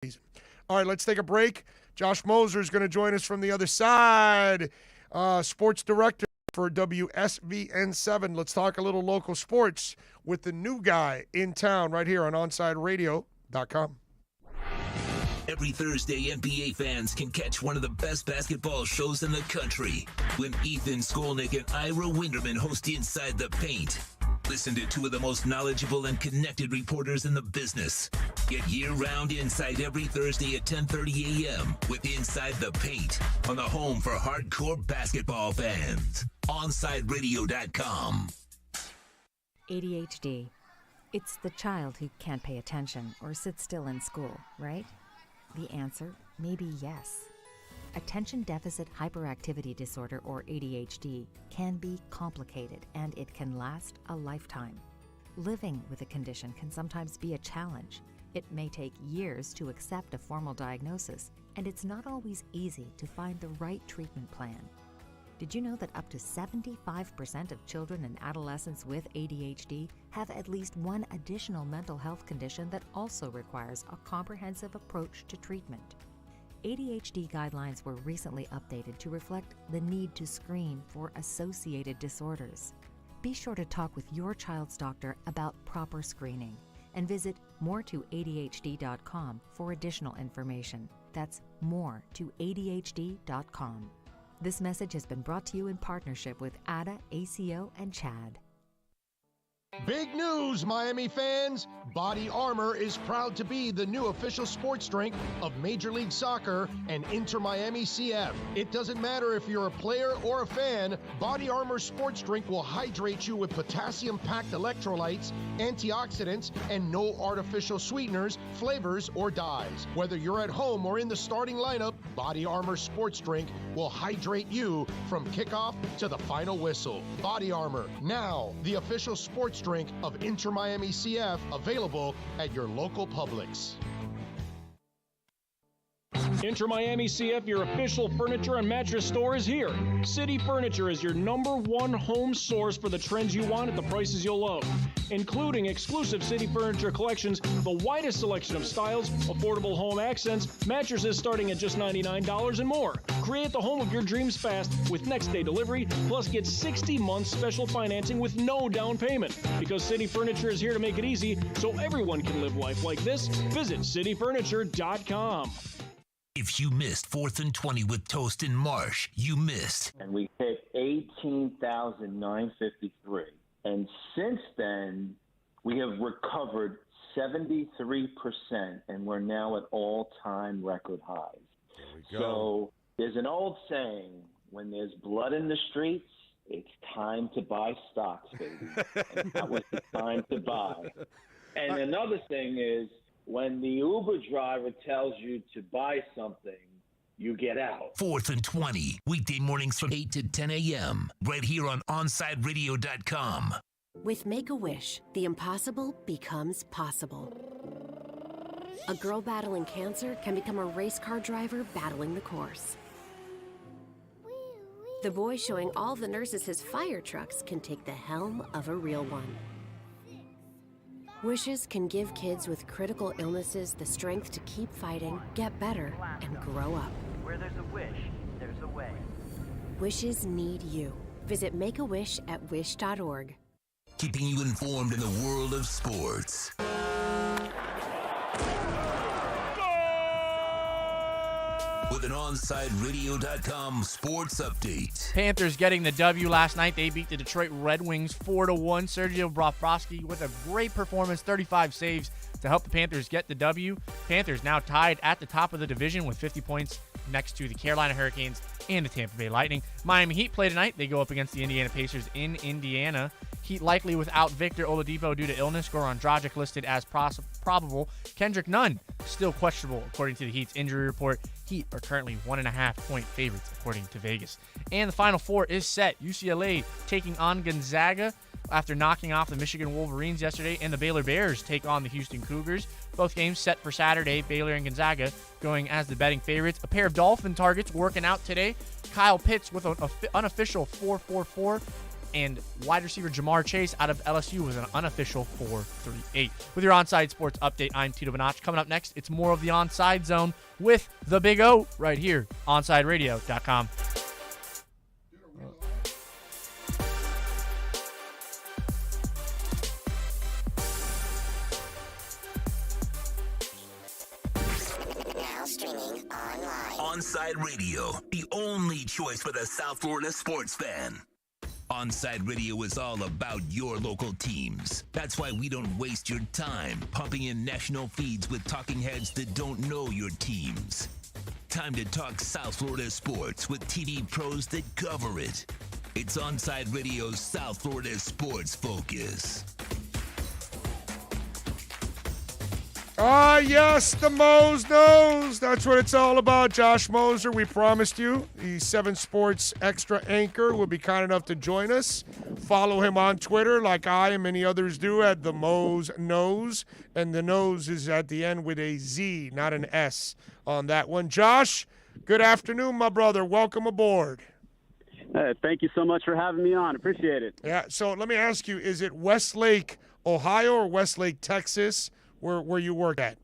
All right, let's take a break. Josh Moser is going to join us from the other side, sports director for WSVN7. Let's talk a little local sports with the new guy in town right here on OnsideRadio.com. Every Thursday, NBA fans can catch one of the best basketball shows in the country when Ethan Skolnick and Ira Winderman host Inside the Paint. Listen to two of the most knowledgeable and connected reporters in the business. Get year-round insight every Thursday at 10:30 a.m. with Inside the Paint on the home for hardcore basketball fans. OnsideRadio.com. ADHD. It's the child who can't pay attention or sit still in school, right? The answer may be yes. Attention Deficit Hyperactivity Disorder, or ADHD, can be complicated and it can last a lifetime. Living with a condition can sometimes be a challenge. It may take years to accept a formal diagnosis, and it's not always easy to find the right treatment plan. Did you know that up to 75% of children and adolescents with ADHD have at least one additional mental health condition that also requires a comprehensive approach to treatment? ADHD guidelines were recently updated to reflect the need to screen for associated disorders. Be sure to talk with your child's doctor about proper screening and visit more2adhd.com for additional information. That's more2adhd.com. This message has been brought to you in partnership with ADA, ACO, and CHAD. Big news, Miami fans! Body Armor is proud to be the new official sports drink of Major League Soccer and Inter Miami CF. It doesn't matter if you're a player or a fan, Body Armor sports drink will hydrate you with potassium-packed electrolytes, antioxidants, and no artificial sweeteners, flavors, or dyes. Whether you're at home or in the starting lineup, Body Armor sports drink will hydrate you from kickoff to the final whistle. Body Armor, now the official sports drink of Inter Miami CF, available at your local Publix. Inter Miami CF, your official furniture and mattress store, is here. City Furniture is your #1 home source for the trends you want at the prices you'll love, including exclusive City Furniture collections, the widest selection of styles, affordable home accents, mattresses starting at just $99 and more. Create the home of your dreams fast with next-day delivery, plus get 60 months special financing with no down payment. Because City Furniture is here to make it easy so everyone can live life like this, visit cityfurniture.com. If you missed 4th and 20 with Toast and Marsh, you missed. And we hit 18,953. And since then, we have recovered 73%, and we're now at all-time record highs. So there's an old saying, when there's blood in the streets, it's time to buy stocks, baby. And that was the time to buy. And another thing is, when the Uber driver tells you to buy something, you get out. 4th and 20, weekday mornings from 8 to 10 a.m. right here on OnsideRadio.com. With Make-A-Wish, the impossible becomes possible. A girl battling cancer can become a race car driver battling the course. The boy showing all the nurses his fire trucks can take the helm of a real one. Wishes can give kids with critical illnesses the strength to keep fighting, get better, and grow up. Where there's a wish, there's a way. Wishes need you. Visit Make-A-Wish at wish.org. Keeping you informed in the world of sports. With an OnsideRadio.com sports update. Panthers getting the W last night. They beat the Detroit Red Wings 4-1. Sergio Bobrovsky with a great performance, 35 saves to help the Panthers get the W. Panthers now tied at the top of the division with 50 points next to the Carolina Hurricanes and the Tampa Bay Lightning. Miami Heat play tonight. They go up against the Indiana Pacers in Indiana. Heat likely without Victor Oladipo due to illness. Goran Dragic listed as probable. Kendrick Nunn still questionable according to the Heat's injury report. Heat are currently 1.5-point favorites according to Vegas. And the Final Four is set. UCLA taking on Gonzaga after knocking off the Michigan Wolverines yesterday, and the Baylor Bears take on the Houston Cougars. Both games set for Saturday. Baylor and Gonzaga going as the betting favorites. A pair of Dolphin targets working out today. Kyle Pitts with an unofficial 4.44 and wide receiver Jamar Chase out of LSU was an unofficial 4.38. With your Onside Sports update, I'm Tito Bonacci. Coming up next, it's more of the Onside Zone with the Big O right here, OnsideRadio.com. Now streaming online. Onside Radio, the only choice for the South Florida sports fan. Onside Radio is all about your local teams. That's why we don't waste your time pumping in national feeds with talking heads that don't know your teams. Time to talk South Florida sports with TV pros that cover it. It's Onside Radio's South Florida Sports Focus. Ah, yes, the Mose knows. That's what it's all about. Josh Moser, we promised you. The 7 Sports Extra anchor will be kind enough to join us. Follow him on Twitter like I and many others do at the Mose Knows. And the nose is at the end with a Z, not an S on that one. Josh, good afternoon, my brother. Welcome aboard. Thank you so much for having me on. Appreciate it. Yeah, so let me ask you, is it Westlake, Ohio or Westlake, Texas? Where you work at?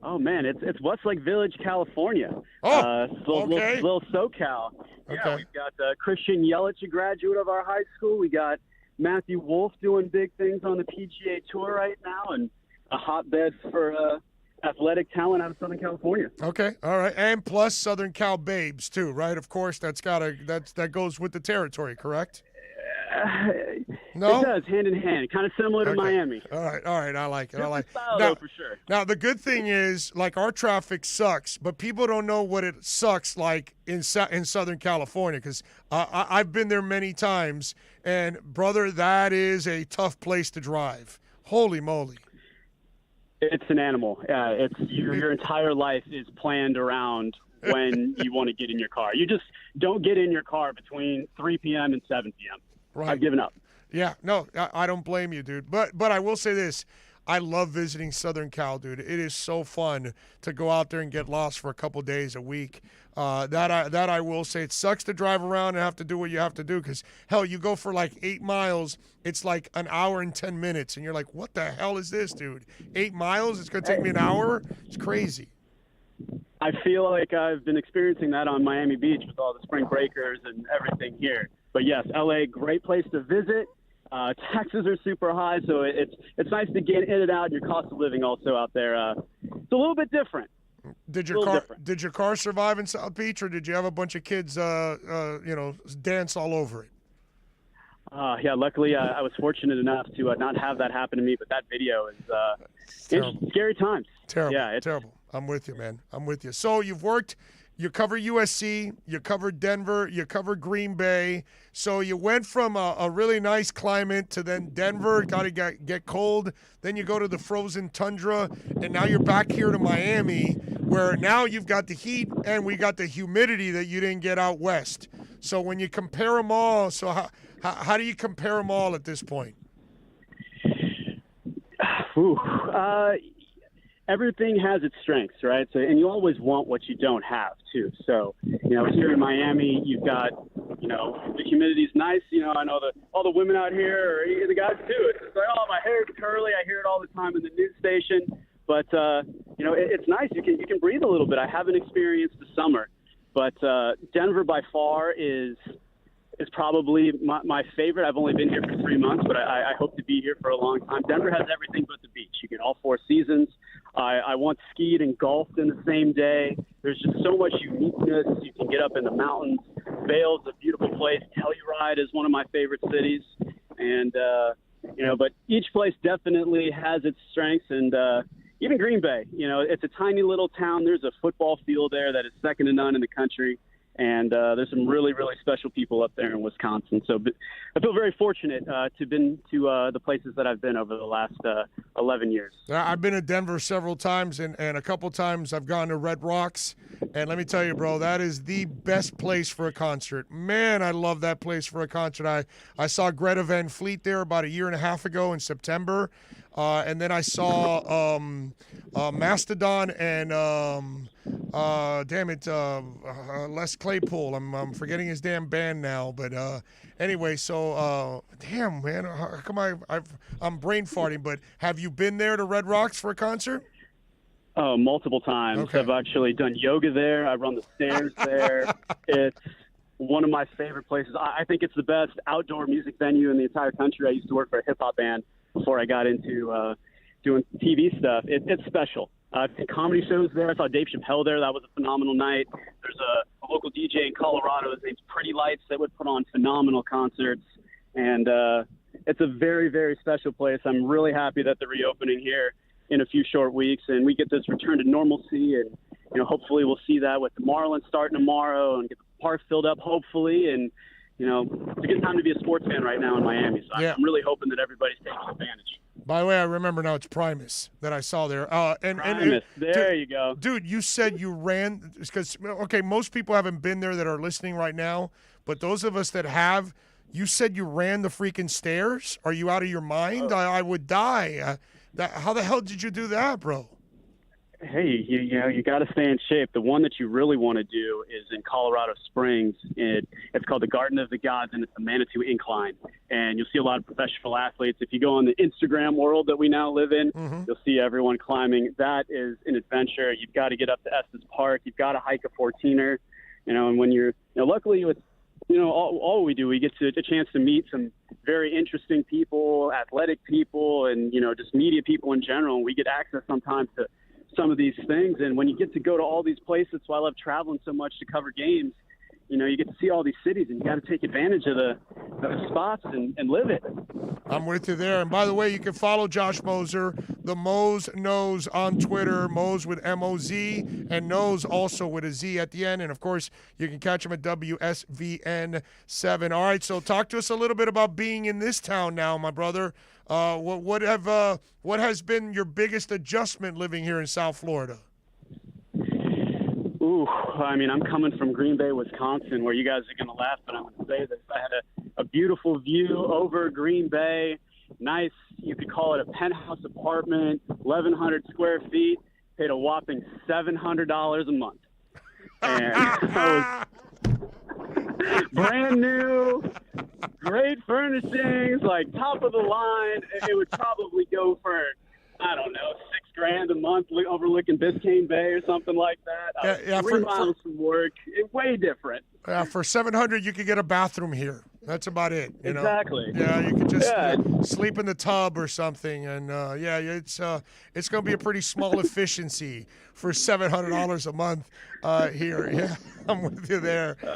Oh man, it's Westlake Village, California. Oh, okay. Little SoCal. Yeah, we've got Christian Yelich, a graduate of our high school. We got Matthew Wolf doing big things on the PGA Tour right now, and a hotbed for athletic talent out of Southern California. Okay, all right, and plus Southern Cal babes too, right? Of course, that goes with the territory, correct? No, it does, hand in hand, kind of similar to Miami. All right, I like it. I like it. Style, Now, though, for sure. Now, the good thing is, like, our traffic sucks, but people don't know what it sucks like in Southern California, because I've been there many times, and brother, that is a tough place to drive. Holy moly! It's an animal. It's your entire life is planned around when you want to get in your car. You just don't get in your car between 3 p.m. and 7 p.m. Right. I've given up. Yeah, no, I don't blame you, dude. But I will say this. I love visiting Southern Cal, dude. It is so fun to go out there and get lost for a couple days a week. That I will say. It sucks to drive around and have to do what you have to do because, hell, you go for like 8 miles. It's like an hour and 10 minutes. And you're like, what the hell is this, dude? 8 miles? It's going to take me an hour? It's crazy. I feel like I've been experiencing that on Miami Beach with all the spring breakers and everything here. But yes, LA, great place to visit. Taxes are super high, so it's nice to get in and out. And your cost of living also out there, it's a little bit different. Did your car survive in South Beach, or did you have a bunch of kids, dance all over it? Yeah, luckily I was fortunate enough to not have that happen to me. But that video is scary times. Terrible. Yeah, it's terrible. I'm with you, man. I'm with you. So you've worked. You cover USC, you covered Denver, you covered Green Bay. So you went from a really nice climate to then Denver, got to get cold. Then you go to the frozen tundra, and now you're back here to Miami, where now you've got the heat and we got the humidity that you didn't get out west. So when you compare them all, so how do you compare them all at this point? Everything has its strengths, right? So, and you always want what you don't have, too. So, here in Miami, you've got, the humidity's nice. I know all the women out here, or the guys, too. It's just like, oh, my hair's curly. I hear it all the time in the news station. But, it's nice. You can breathe a little bit. I haven't experienced the summer. But Denver, by far, is probably my favorite. I've only been here for 3 months, but I hope to be here for a long time. Denver has everything but the beach. You get all 4 seasons. I once skied and golfed in the same day. There's just so much uniqueness. You can get up in the mountains. Vail's a beautiful place. Telluride is one of my favorite cities. And, but each place definitely has its strengths. And even Green Bay, it's a tiny little town. There's a football field there that is second to none in the country. And there's some really, really special people up there in Wisconsin. So I feel very fortunate to have been to the places that I've been over the last 11 years. I've been to Denver several times, and a couple times I've gone to Red Rocks. And let me tell you, bro, that is the best place for a concert. Man, I love that place for a concert. I saw Greta Van Fleet there about a year and a half ago in September. and then I saw Mastodon and Les Claypool. I'm forgetting his damn band now, but anyway. So damn man, how come I'm brain farting? But have you been there to Red Rocks for a concert? Oh, multiple times. Okay. I've actually done yoga there. I run the stairs there. It's one of my favorite places. I think it's the best outdoor music venue in the entire country. I used to work for a hip-hop band before I got into doing TV stuff. It's special. I've seen comedy shows there. I saw Dave Chappelle there. That was a phenomenal night. There's a local DJ in Colorado. His name's Pretty Lights that would put on phenomenal concerts. And it's a very, very special place. I'm really happy that they're reopening here in a few short weeks, and we get this return to normalcy, and hopefully we'll see that with the Marlins starting tomorrow and get the park filled up, hopefully. And it's a good time to be a sports fan right now in Miami, so I'm really hoping that everybody's taking advantage. By the way, I remember now it's Primus that I saw there. Primus, there you go. Dude, you said you ran because, okay, most people haven't been there that are listening right now, but those of us that have, you said you ran the freaking stairs? Are you out of your mind? I would die. How the hell did you do that, bro? Hey, you got to stay in shape. The one that you really want to do is in Colorado Springs. It's called the Garden of the Gods, and it's the Manitou Incline. And you'll see a lot of professional athletes. If you go on the Instagram world that we now live in, you'll see everyone climbing. That is an adventure. You've got to get up to Estes Park. You've got to hike a 14er. And when you're, luckily with all we do, we get a chance to meet some very interesting people, athletic people, and, just media people in general. And we get access sometimes to some of these things. And when you get to go to all these places, so I love traveling so much to cover games, you get to see all these cities, and you got to take advantage of those spots and live it. I'm with you there. And by the way, you can follow Josh Moser, the Mose Knows on Twitter, Mose with M-O-Z, and Knows also with a Z at the end. And, of course, you can catch him at WSVN7. All right, so talk to us a little bit about being in this town now, my brother. What has been your biggest adjustment living here in South Florida? Ooh, I mean, I'm coming from Green Bay, Wisconsin, where you guys are going to laugh, but I'm going to say this. I had a beautiful view over Green Bay, nice, you could call it a penthouse apartment, 1,100 square feet, paid a whopping $700 a month. And I was brand new, great furnishings, like top of the line. It would probably go for, I don't know, $6,000 a month overlooking Biscayne Bay or something like that. 3 miles from work. It's way different. For $700, you could get a bathroom here. That's about it. Exactly. Yeah, you could just sleep in the tub or something, and it's going to be a pretty small efficiency for $700 a month here. Yeah, I'm with you there. We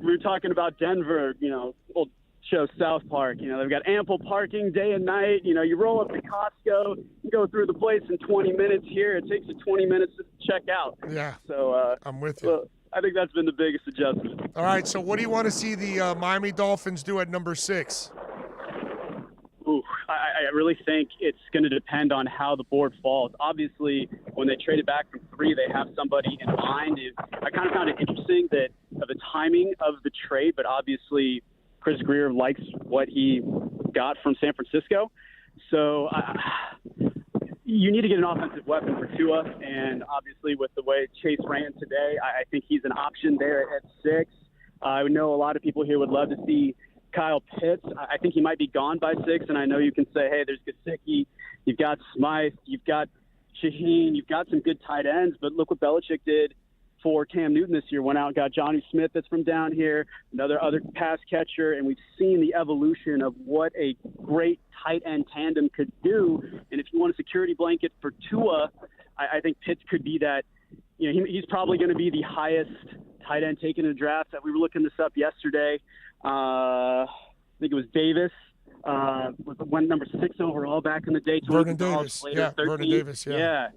were talking about Denver. Old show South Park. They've got ample parking day and night. You roll up to Costco, you go through the place in 20 minutes. Here, it takes you 20 minutes to check out. Yeah. So I'm with you. Well, I think that's been the biggest adjustment. All right. So what do you want to see the Miami Dolphins do at number 6? Ooh, I really think it's going to depend on how the board falls. Obviously, when they traded back from 3, they have somebody in mind. I kind of found it interesting that of the timing of the trade, but obviously Chris Greer likes what he got from San Francisco. So you need to get an offensive weapon for Tua, and obviously with the way Chase ran today, I think he's an option there at 6. I know a lot of people here would love to see Kyle Pitts. I think he might be gone by 6, and I know you can say, hey, there's Gesicki, you've got Smythe, you've got Shaheen, you've got some good tight ends, but look what Belichick did for Cam Newton this year. Went out and got Johnny Smith that's from down here, another pass catcher, and we've seen the evolution of what a great tight end tandem could do. And if you want a security blanket for Tua, I think Pitts could be that. He's probably going to be the highest tight end taken in the draft. We were looking this up yesterday. I think it was Davis. Went number 6 overall back in the day. Vernon Davis. Yeah, 13. Vernon Davis. Yeah.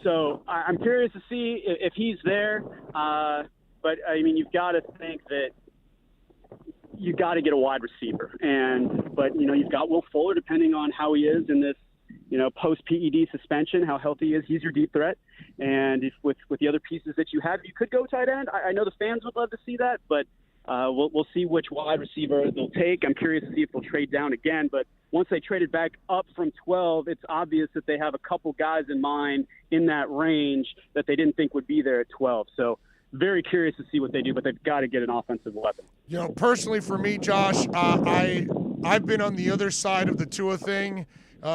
So I'm curious to see if he's there. But, I mean, you've got to think that you got to get a wide receiver. But you've got Will Fuller, depending on how he is in this, post-PED suspension, how healthy he is. He's your deep threat. And if with the other pieces that you have, you could go tight end. I know the fans would love to see that, but We'll see which wide receiver they'll take. I'm curious to see if they'll trade down again. But once they traded back up from 12, it's obvious that they have a couple guys in mind in that range that they didn't think would be there at 12. So very curious to see what they do, but they've got to get an offensive weapon. You know, personally for me, Josh, I've been on the other side of the Tua thing.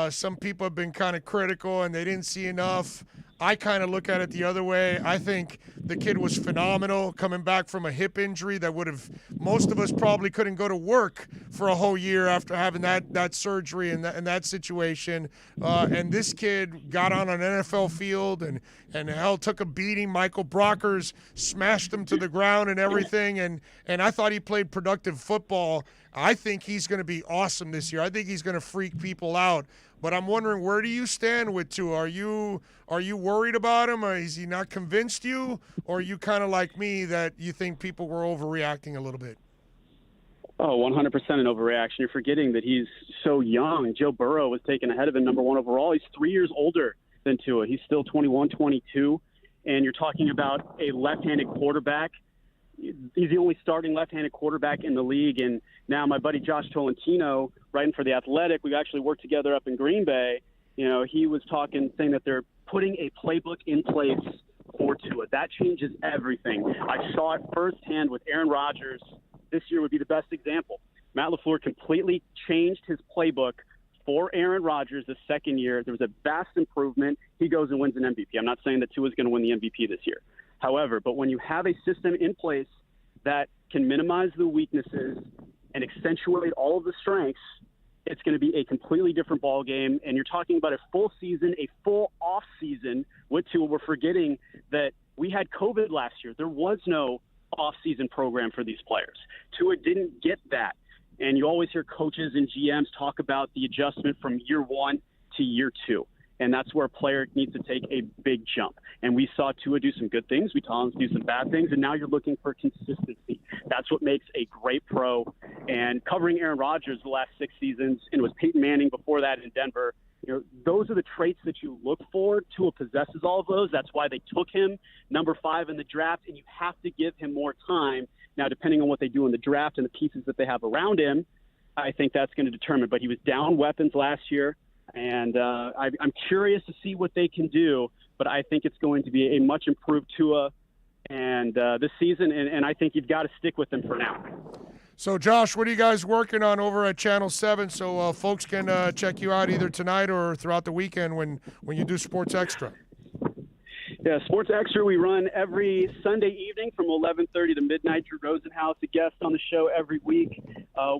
Some people have been kind of critical, and they didn't see enough. I kind of look at it the other way. I think the kid was phenomenal coming back from a hip injury that would have – most of us probably couldn't go to work for a whole year after having that surgery and that situation. And this kid got on an NFL field and hell, took a beating. Michael Brockers smashed him to the ground and everything. And I thought he played productive football. I think he's going to be awesome this year. I think he's going to freak people out. But I'm wondering, where do you stand with Tua? Are you worried about him? Or is he not convinced you? Or are you kind of like me that you think people were overreacting a little bit? Oh, 100% an overreaction. You're forgetting that he's so young. Joe Burrow was taken ahead of him number 1 overall. He's 3 years older than Tua. He's still 21, 22. And you're talking about a left-handed quarterback. He's the only starting left-handed quarterback in the league. And now my buddy Josh Tolentino, writing for The Athletic, we actually worked together up in Green Bay. You know, he was saying that they're putting a playbook in place for Tua. That changes everything. I saw it firsthand with Aaron Rodgers. This year would be the best example. Matt LaFleur completely changed his playbook for Aaron Rodgers the second year. There was a vast improvement. He goes and wins an MVP. I'm not saying that Tua is going to win the MVP this year. However, but when you have a system in place that can minimize the weaknesses and accentuate all of the strengths, it's going to be a completely different ball game. And you're talking about a full season, a full off season with Tua. We're forgetting that we had COVID last year. There was no off-season program for these players. Tua didn't get that. And you always hear coaches and GMs talk about the adjustment from year 1 to year 2. And that's where a player needs to take a big jump. And we saw Tua do some good things. We saw him do some bad things. And now you're looking for consistency. That's what makes a great pro. And covering Aaron Rodgers the last 6 seasons, and it was Peyton Manning before that in Denver, you know, those are the traits that you look for. Tua possesses all of those. That's why they took him number 5 in the draft, and you have to give him more time. Now, depending on what they do in the draft and the pieces that they have around him, I think that's going to determine. But he was down weapons last year, and I'm curious to see what they can do. But I think it's going to be a much improved Tua and this season, and I think you've got to stick with him for now. So, Josh, what are you guys working on over at Channel 7 so folks can check you out either tonight or throughout the weekend when you do Sports Extra? Yeah, Sports Extra we run every Sunday evening from 11:30 to midnight. Drew Rosenhaus, a guest on the show every week.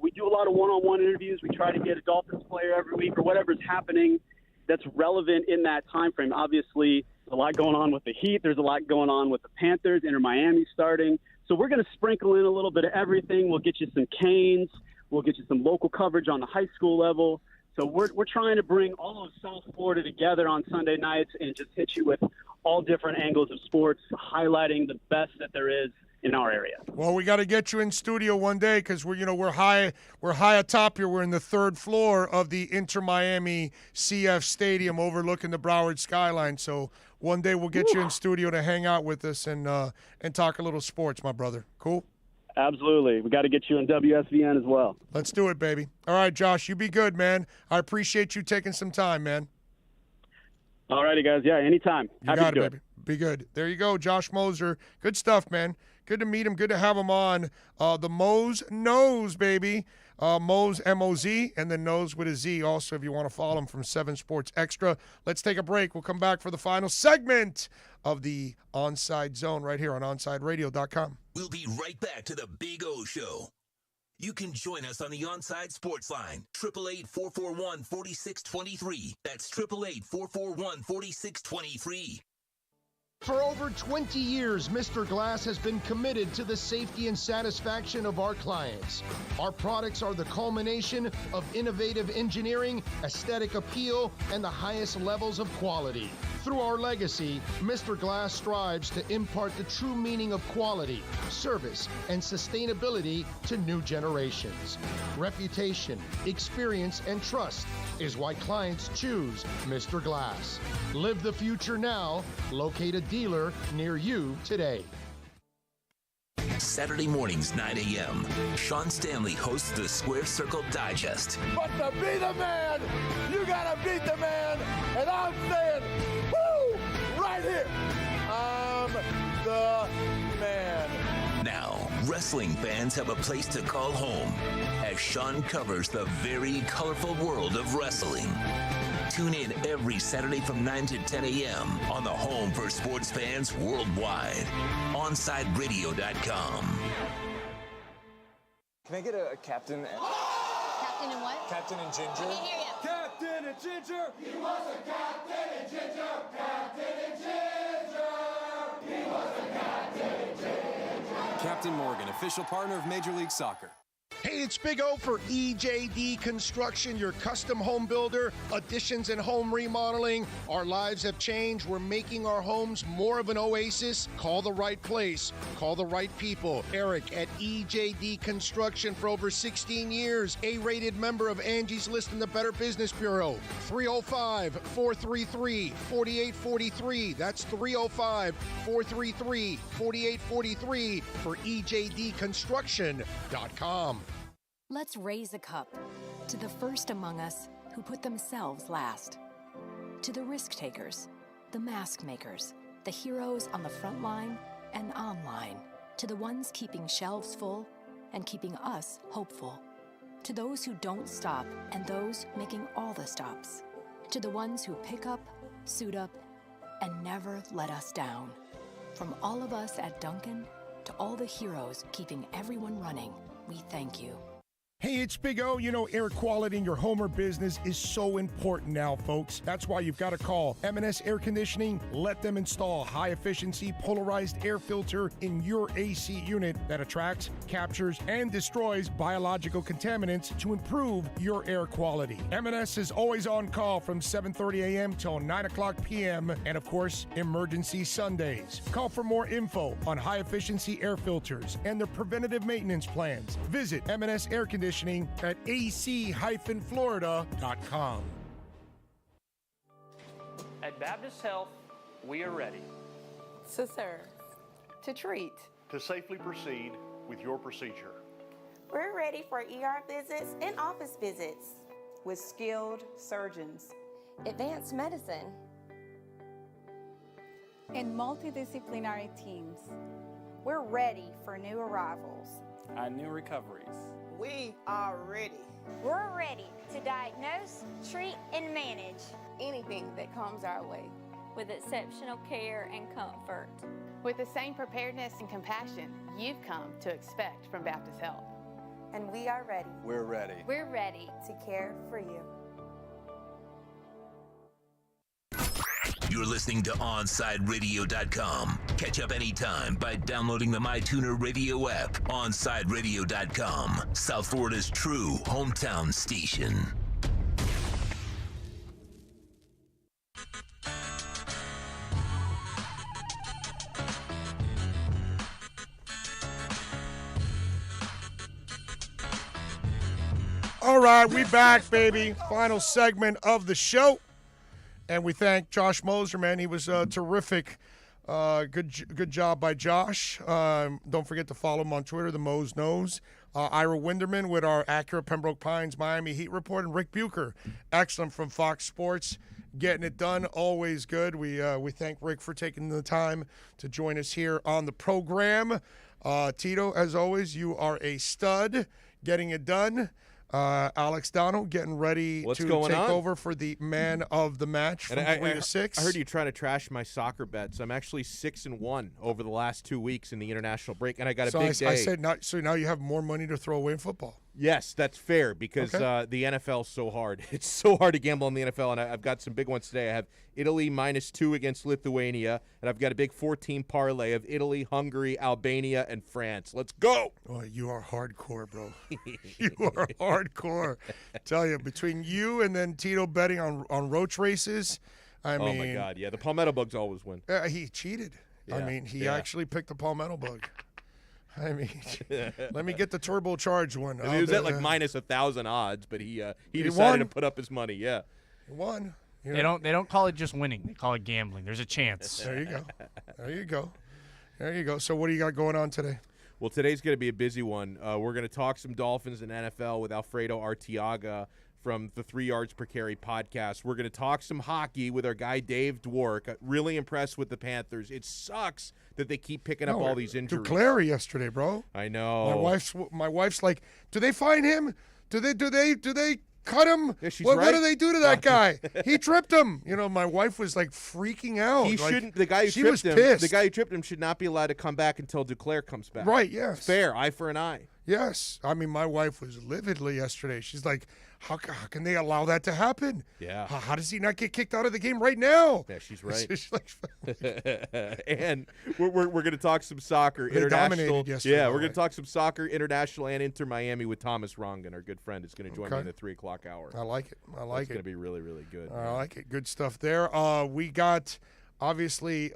We do a lot of one-on-one interviews. We try to get a Dolphins player every week or whatever's happening that's relevant in that time frame. Obviously, there's a lot going on with the Heat. There's a lot going on with the Panthers. Inter Miami starting. So we're going to sprinkle in a little bit of everything. We'll get you some Canes. We'll get you some local coverage on the high school level. So we're trying to bring all of South Florida together on Sunday nights and just hit you with all different angles of sports, highlighting the best that there is in our area. Well, we got to get you in studio one day because we're high atop here. We're in the 3rd floor of the Inter Miami CF Stadium overlooking the Broward skyline. So one day we'll get you in studio to hang out with us and talk a little sports, my brother. Cool? Absolutely. We got to get you on WSVN as well. Let's do it, baby. All right, Josh, you be good, man. I appreciate you taking some time, man. All righty, guys. Yeah, anytime. You got it, baby. Be good. There you go, Josh Moser. Good stuff, man. Good to meet him. Good to have him on. The Mo's Knows, baby. Mo's, M-O-Z, and then Knows with a Z. Also, if you want to follow him from 7 Sports Extra. Let's take a break. We'll come back for the final segment of the Onside Zone right here on OnsideRadio.com. We'll be right back to the Big O Show. You can join us on the Onside Sports Line, 888-441-4623. That's 888-441-4623. For over 20 years, Mr. Glass has been committed to the safety and satisfaction of our clients. Our products are the culmination of innovative engineering, aesthetic appeal, and the highest levels of quality. Through our legacy, Mr. Glass strives to impart the true meaning of quality, service, and sustainability to new generations. Reputation, experience, and trust is why clients choose Mr. Glass. Live the future now. Locate a dealer near you today. Saturday mornings, 9 a.m. Sean Stanley hosts the Square Circle Digest. But to be the man, you gotta beat the man. And I'm saying, woo, right here. I'm the man. Now, wrestling fans have a place to call home as Sean covers the very colorful world of wrestling. Tune in every Saturday from 9 to 10 a.m. on the home for sports fans worldwide. OnsideRadio.com. Can I get a captain? Captain and what? Captain and Ginger. I can't hear you. Captain and Ginger. He was a captain and ginger, captain and ginger. He was a captain and ginger. Captain Morgan, official partner of Major League Soccer. Hey, it's Big O for EJD Construction, your custom home builder, additions and home remodeling. Our lives have changed. We're making our homes more of an oasis. Call the right place. Call the right people. Eric at EJD Construction for over 16 years. A-rated member of Angie's List in the Better Business Bureau. 305-433-4843. That's 305-433-4843 for EJDConstruction.com. Let's raise a cup to the first among us who put themselves last. To the risk takers, the mask makers, the heroes on the front line and online. To the ones keeping shelves full and keeping us hopeful. To those who don't stop and those making all the stops. To the ones who pick up, suit up, and never let us down. From all of us at Duncan to all the heroes keeping everyone running, we thank you. Hey, it's Big O. You know, air quality in your home or business is so important now, folks. That's why you've got to call M&S Air Conditioning. Let them install a high-efficiency polarized air filter in your AC unit that attracts, captures, and destroys biological contaminants to improve your air quality. M&S is always on call from 7:30 a.m. till 9 o'clock p.m. and, of course, emergency Sundays. Call for more info on high-efficiency air filters and their preventative maintenance plans. Visit M&S Air Conditioning at ac-florida.com. At Baptist Health, we are ready to serve, to treat, to safely proceed with your procedure. We're ready for ER visits and office visits with skilled surgeons, advanced medicine, and multidisciplinary teams. We're ready for new arrivals and new recoveries. We are ready. We're ready to diagnose, treat, and manage anything that comes our way with exceptional care and comfort. With the same preparedness and compassion you've come to expect from Baptist Health. And we are ready. We're ready. We're ready to care for you. You're listening to OnsideRadio.com. Catch up anytime by downloading the MyTuner Radio app. OnsideRadio.com, South Florida's true hometown station. All right, we back, baby. Final segment of the show. And we thank Josh Moser, man. He was terrific. Good job by Josh. Don't forget to follow him on Twitter, the Mose Knows. Ira Winderman with our accurate Pembroke Pines Miami Heat report, and Rick Bucher, excellent from Fox Sports, getting it done. Always good. We thank Rick for taking the time to join us here on the program. Tito, as always, you are a stud, getting it done. Alex Donald getting ready to take over for the man of the match from 3 to 6. I heard you trying to trash my soccer bets. I'm actually 6-1 over the last 2 weeks in the international break, and I got a big day. I said, so now you have more money to throw away in football. Yes, that's fair because the NFL's so hard. It's so hard to gamble on the NFL, and I've got some big ones today. I have Italy -2 against Lithuania, and I've got a big 4-team parlay of Italy, Hungary, Albania, and France. Let's go! Oh, you are hardcore, bro. You are hardcore. Tell you, between you and then Tito betting on roach races, I mean. Oh, my God, yeah. The Palmetto Bugs always win. He cheated. Yeah, I mean, he actually picked the Palmetto Bug. I mean, let me get the turbocharged one. I mean, it was at like -1,000 odds, but he decided won. to put up his money. Yeah, he won. They don't call it just winning; they call it gambling. There's a chance. There you go. There you go. There you go. So what do you got going on today? Well, today's going to be a busy one. We're going to talk some Dolphins and NFL with Alfredo Arteaga from the 3 Yards Per Carry podcast. We're going to talk some hockey with our guy Dave Dwork. Really impressed with the Panthers. It sucks that they keep picking up all these injuries. Duclair yesterday, bro. I know. My wife's like, do they find him? Do they cut him? Yeah, she's what right. do they do to that guy? He tripped him. My wife was like freaking out. He shouldn't. The guy who she tripped was him. pissed. The guy who tripped him should not be allowed to come back until Duclair comes back. Right? Yes. It's fair. Eye for an eye. Yes. I mean, my wife was lividly yesterday. She's like, how can they allow that to happen? Yeah. How does he not get kicked out of the game right now? Yeah, she's right. She's like, and we're going to talk some soccer. They dominated yesterday. Yeah, we're going to talk some soccer, international, and Inter Miami with Thomas Rongan, our good friend, is going to join me in the 3 o'clock hour. I like it. It's going to be really, really good. I like it. Good stuff there. We got, obviously,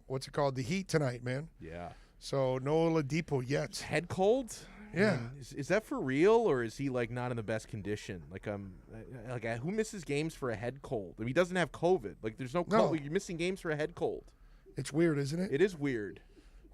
what's it called? The Heat tonight, man. Yeah. So no Oladipo yet. Head cold? Yeah. I mean, is that for real, or is he like not in the best condition? Who misses games for a head cold? I mean, he doesn't have COVID. Like, there's no cold. You're missing games for a head cold. It's weird, isn't it? It is weird.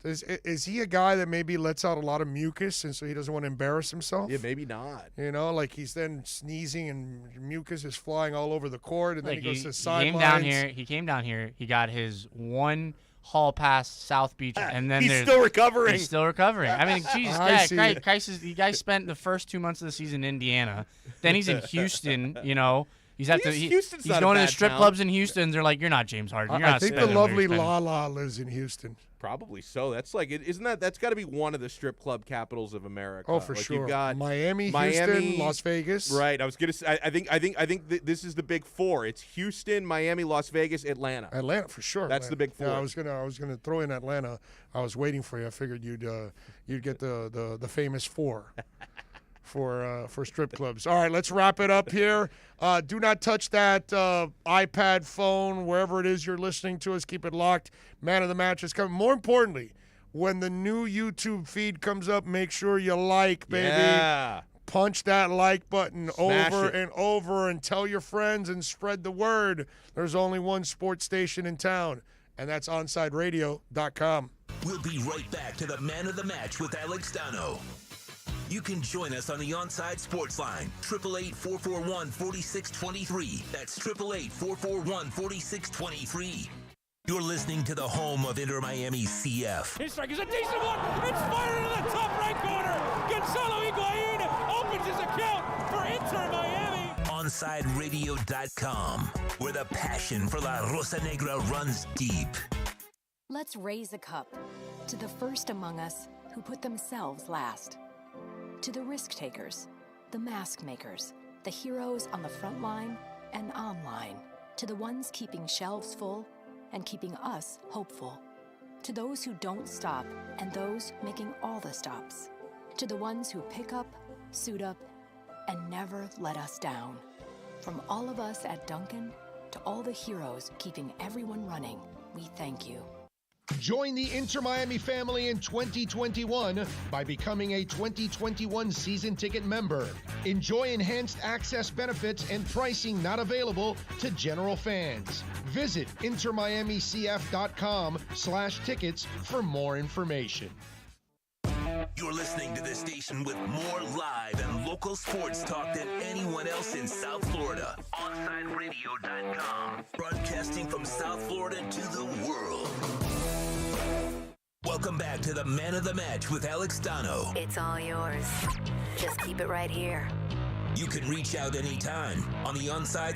Is he a guy that maybe lets out a lot of mucus, and so he doesn't want to embarrass himself? Yeah, maybe not. Like he's then sneezing and mucus is flying all over the court, and then he goes to the He sidelines. came down here. He got his one hall pass South Beach, and then he's still recovering. He's still recovering. I mean, Jesus, the guy spent the first 2 months of the season in Indiana. Then he's in Houston. He's going to the strip clubs in Houston. They're like, you're not James Harden. You're I not think the spending what lovely you're spending." Lala lives in Houston. Probably so. That's like, isn't that's got to be one of the strip club capitals of America? Oh, for like sure. You've got Miami, Houston, Las Vegas. Right. I was gonna say. I think this is the big four. It's Houston, Miami, Las Vegas, Atlanta. Atlanta for sure. That's the big four. Yeah, I was gonna throw in Atlanta. I was waiting for you. I figured you'd get the famous four. For strip clubs. All right, let's wrap it up here. Do not touch that iPad, phone, wherever it is you're listening to us. Keep it locked. Man of the Match is coming. More importantly, when the new YouTube feed comes up, make sure you like, baby. Yeah. Punch that like button Smash over it. and over and tell your friends and spread the word. There's only one sports station in town, and that's OnsideRadio.com. We'll be right back to the Man of the Match with Alex Dano. You can join us on the Onside Sports Line, 888-441-4623. That's 888-441-4623. You're listening to the home of Inter Miami CF. His strike is a decent one. It's fired into the top right corner. Gonzalo Higuain opens his account for Inter Miami. OnsideRadio.com, where the passion for La Rosa Negra runs deep. Let's raise a cup to the first among us who put themselves last. To the risk takers, the mask makers, the heroes on the front line and online. To the ones keeping shelves full and keeping us hopeful. To those who don't stop and those making all the stops. To the ones who pick up, suit up, and never let us down. From all of us at Duncan to all the heroes keeping everyone running, we thank you. Join the Inter Miami family in 2021 by becoming a 2021 season ticket member. Enjoy enhanced access benefits and pricing not available to general fans. Visit intermiamicf.com/tickets for more information. You're listening to the station with more live and local sports talk than anyone else in South Florida. OnsideRadio.com. Broadcasting from South Florida to the world. Welcome back to the Man of the Match with Alex Dano. It's all yours. Just keep it right here. You can reach out anytime on the Onside